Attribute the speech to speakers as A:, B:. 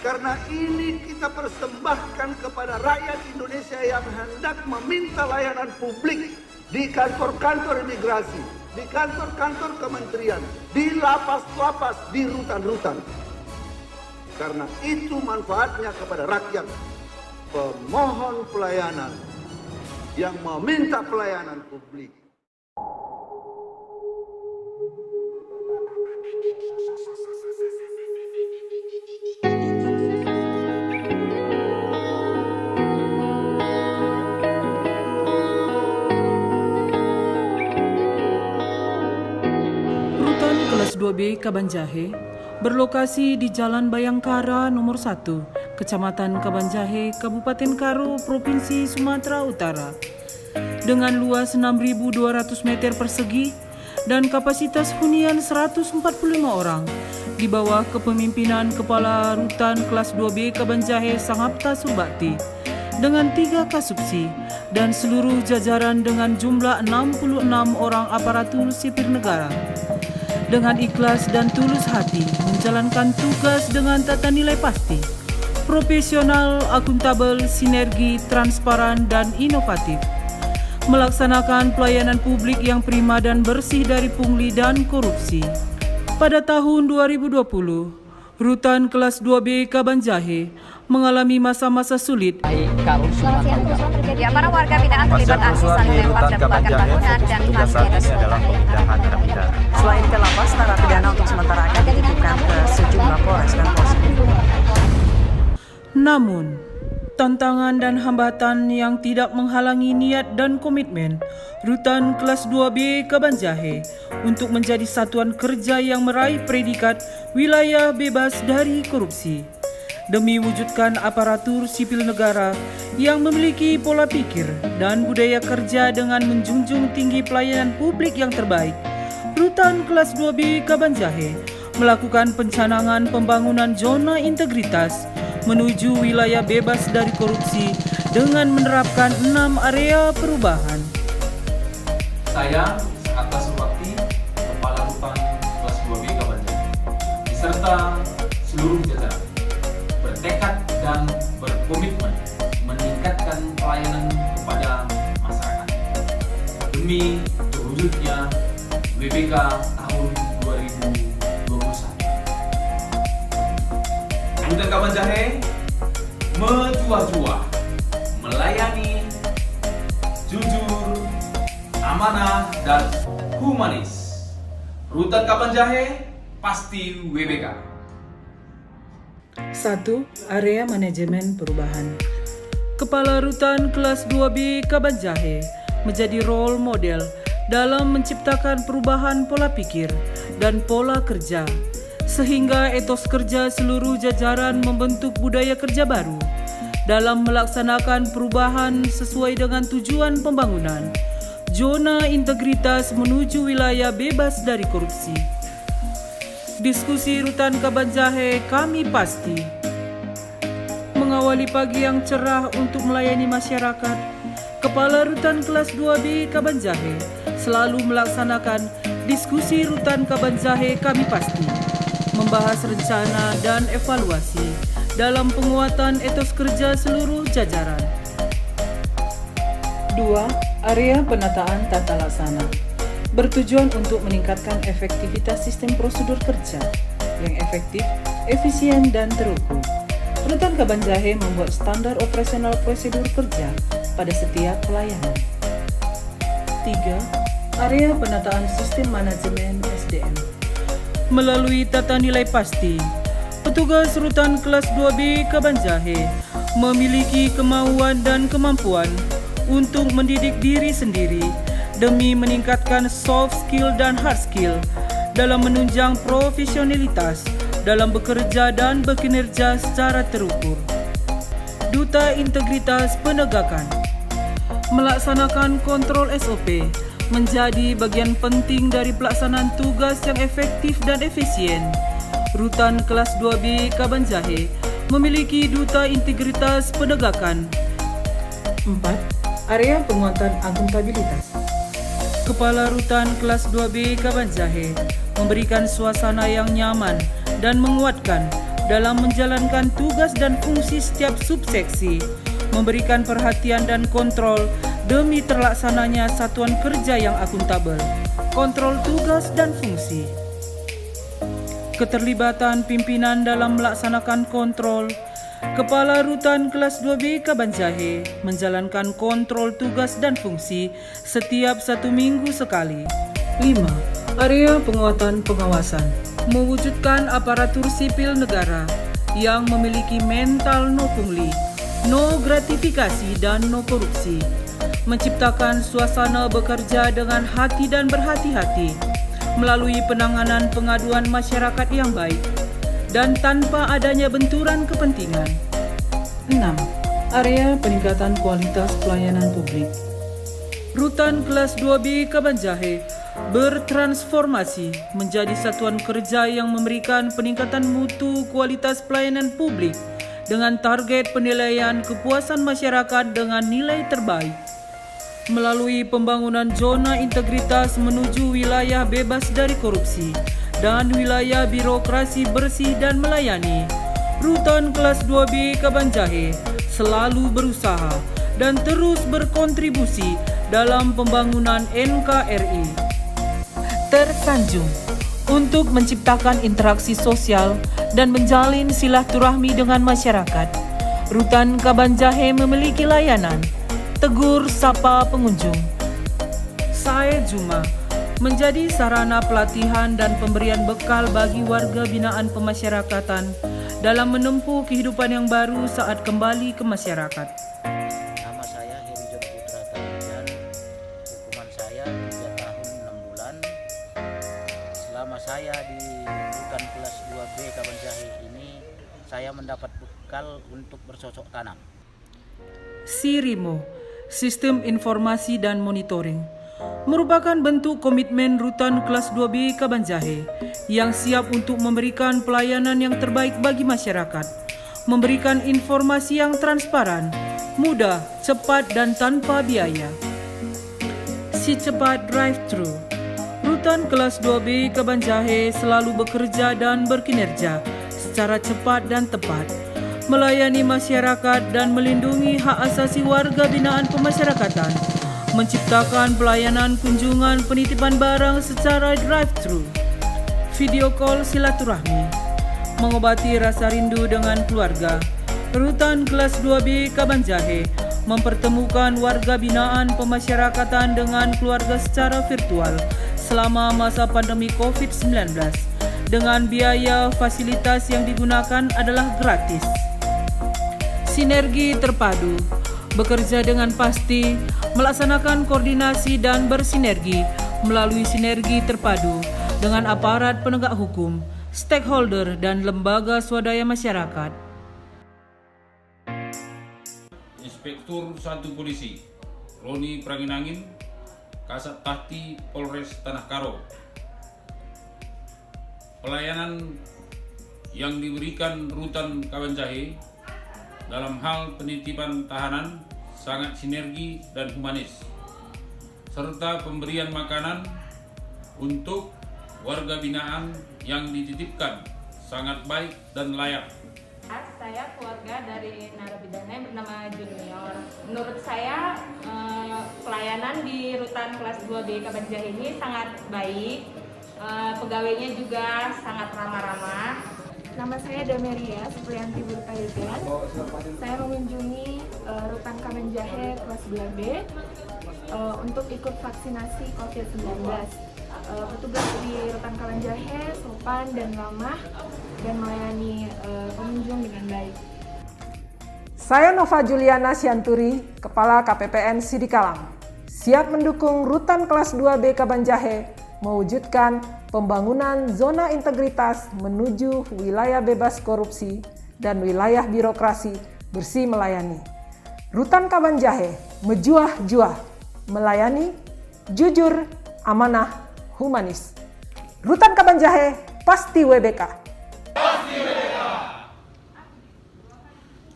A: Karena ini kita persembahkan kepada rakyat Indonesia yang hendak meminta layanan publik di kantor-kantor imigrasi, di kantor-kantor kementerian, di lapas-lapas, di rutan-rutan. Karena itu manfaatnya kepada rakyat, pemohon pelayanan yang meminta pelayanan publik.
B: Rutan kelas 2B Kabanjahe berlokasi di Jalan Bayangkara nomor 1, Kecamatan Kabanjahe, Kabupaten Karo, Provinsi Sumatera Utara. Dengan luas 6.200 meter persegi dan kapasitas hunian 145 orang di bawah kepemimpinan Kepala Rutan kelas 2B Kabanjahe Sangapta Surbakti dengan 3 kasubsi dan seluruh jajaran dengan jumlah 66 orang aparatur sipil negara. Dengan ikhlas dan tulus hati menjalankan tugas dengan tata nilai pasti, profesional, akuntabel, sinergi, transparan, dan inovatif. Melaksanakan pelayanan publik yang prima dan bersih dari pungli dan korupsi. Pada tahun 2020, Rutan kelas 2B Kabanjahe mengalami masa-masa sulit.
C: Selamat siang, kerusuhan terjadi. Para warga binaan terlibat aksi saling lempar dan membakar bangunan dan masih ada
D: adalah pemindahan narapidana.
E: Selain ke lapas, narapidana untuk sementara akan dititipkan ke sejumlah polres dan pos.
B: Namun, tantangan dan hambatan yang tidak menghalangi niat dan komitmen Rutan kelas 2B Kabanjahe untuk menjadi satuan kerja yang meraih predikat wilayah bebas dari korupsi. Demi wujudkan aparatur sipil negara yang memiliki pola pikir dan budaya kerja dengan menjunjung tinggi pelayanan publik yang terbaik, Rutan kelas 2B Kabanjahe melakukan pencanangan pembangunan zona integritas menuju wilayah bebas dari korupsi dengan menerapkan 6 area perubahan.
F: Saya, Sangapta Surbakti, Kepala Rutan kelas 2B Kabanjahe, beserta seluruh jajaran, bertekad dan berkomitmen meningkatkan pelayanan kepada masyarakat demi terwujudnya WBK tahun 2021. Rutan Kabanjahe menjua-jua melayani, jujur, amanah, dan humanis. Rutan Kabanjahe pasti WBK.
B: 1. Area manajemen perubahan. Kepala Rutan kelas 2B Kabanjahe menjadi role model dalam menciptakan perubahan pola pikir dan pola kerja, sehingga etos kerja seluruh jajaran membentuk budaya kerja baru dalam melaksanakan perubahan sesuai dengan tujuan pembangunan zona integritas menuju wilayah bebas dari korupsi. Diskusi Rutan Kabanjahe kami pasti mengawali pagi yang cerah untuk melayani masyarakat. Kepala Rutan kelas 2B Kabanjahe selalu melaksanakan diskusi Rutan Kabanjahe kami pasti, membahas rencana dan evaluasi dalam penguatan etos kerja seluruh jajaran. 2. Area penataan tata laksana bertujuan untuk meningkatkan efektivitas sistem prosedur kerja yang efektif, efisien, dan terukur. Rutan Kabanjahe membuat standar operasional prosedur kerja pada setiap pelayanan. 3. Area penataan sistem manajemen SDM. Melalui tata nilai pasti, petugas Rutan kelas 2B Kabanjahe memiliki kemauan dan kemampuan untuk mendidik diri sendiri demi meningkatkan soft skill dan hard skill dalam menunjang profesionalitas dalam bekerja dan berkinerja secara terukur. Duta Integritas Penegakan melaksanakan kontrol SOP menjadi bagian penting dari pelaksanaan tugas yang efektif dan efisien. Rutan kelas 2B Kabanjahe memiliki Duta Integritas Penegakan. 4. Area penguatan akuntabilitas. Kepala Rutan kelas 2B Kabanjahe memberikan suasana yang nyaman dan menguatkan dalam menjalankan tugas dan fungsi setiap subseksi, memberikan perhatian dan kontrol demi terlaksananya satuan kerja yang akuntabel, kontrol tugas dan fungsi. Keterlibatan pimpinan dalam melaksanakan kontrol. Kepala Rutan Kelas 2B Kabanjahe menjalankan kontrol tugas dan fungsi setiap 1 minggu sekali. 5. Area penguatan pengawasan. Mewujudkan aparatur sipil negara yang memiliki mental no pungli, no gratifikasi dan no korupsi. Menciptakan suasana bekerja dengan hati dan berhati-hati melalui penanganan pengaduan masyarakat yang baik dan tanpa adanya benturan kepentingan. 6. Area peningkatan kualitas pelayanan publik. Rutan Kelas 2B Kabanjahe bertransformasi menjadi satuan kerja yang memberikan peningkatan mutu kualitas pelayanan publik dengan target penilaian kepuasan masyarakat dengan nilai terbaik. Melalui pembangunan zona integritas menuju wilayah bebas dari korupsi dan wilayah birokrasi bersih dan melayani, Rutan Kelas 2B Kabanjahe selalu berusaha dan terus berkontribusi dalam pembangunan NKRI. Tersanjung untuk menciptakan interaksi sosial dan menjalin silaturahmi dengan masyarakat, Rutan Kabanjahe memiliki layanan tegur sapa pengunjung. Saya Juma menjadi sarana pelatihan dan pemberian bekal bagi warga binaan pemasyarakatan dalam menempuh kehidupan yang baru saat kembali ke masyarakat.
D: Nama saya Heri John Putra Tarigan. Hukuman saya 3 tahun 6 bulan. Selama saya di Rutan Kelas 2B Kabanjahe ini, saya mendapat bekal untuk bercocok tanam.
B: SIRIMO, Sistem Informasi dan Monitoring, merupakan bentuk komitmen Rutan Kelas 2B Kabanjahe yang siap untuk memberikan pelayanan yang terbaik bagi masyarakat, memberikan informasi yang transparan, mudah, cepat dan tanpa biaya. Si cepat drive-thru. Rutan Kelas 2B Kabanjahe selalu bekerja dan berkinerja secara cepat dan tepat, melayani masyarakat dan melindungi hak asasi warga binaan pemasyarakatan, menciptakan pelayanan kunjungan penitipan barang secara drive-thru, video call silaturahmi, mengobati rasa rindu dengan keluarga. Rutan Kelas 2B Kabanjahe mempertemukan warga binaan pemasyarakatan dengan keluarga secara virtual selama masa pandemi COVID-19 dengan biaya fasilitas yang digunakan adalah gratis. Sinergi terpadu, bekerja dengan pasti, melaksanakan koordinasi dan bersinergi melalui sinergi terpadu dengan aparat penegak hukum, stakeholder dan lembaga swadaya masyarakat.
G: Inspektur 1 Polisi Roni Pranginangin, Kasat Tahti Polres Tanah Karo. Pelayanan yang diberikan Rutan Kabanjahe dalam hal penitipan tahanan sangat sinergi dan humanis, serta pemberian makanan untuk warga binaan yang dititipkan sangat baik dan layak.
H: Saya keluarga dari narapidana yang bernama Junior. Menurut saya pelayanan di Rutan Kelas 2B Kabanjahe ini sangat baik, pegawainya juga sangat ramah-ramah.
I: Nama saya Dameria Supriyanti Burkayudan. Saya mengunjungi Rutan Kabanjahe Kelas 2B untuk ikut vaksinasi COVID-19. Petugas di Rutan Kabanjahe sopan dan ramah dan melayani pengunjung dengan baik.
J: Saya Nova Juliana Sianturi, Kepala KPPN Sidikalang, siap mendukung Rutan Kelas 2B Kabanjahe mewujudkan pembangunan zona integritas menuju wilayah bebas korupsi dan wilayah birokrasi bersih melayani. Rutan Kabanjahe mejuah-juah, melayani, jujur, amanah, humanis. Rutan Kabanjahe pasti WBK. Pasti WBK.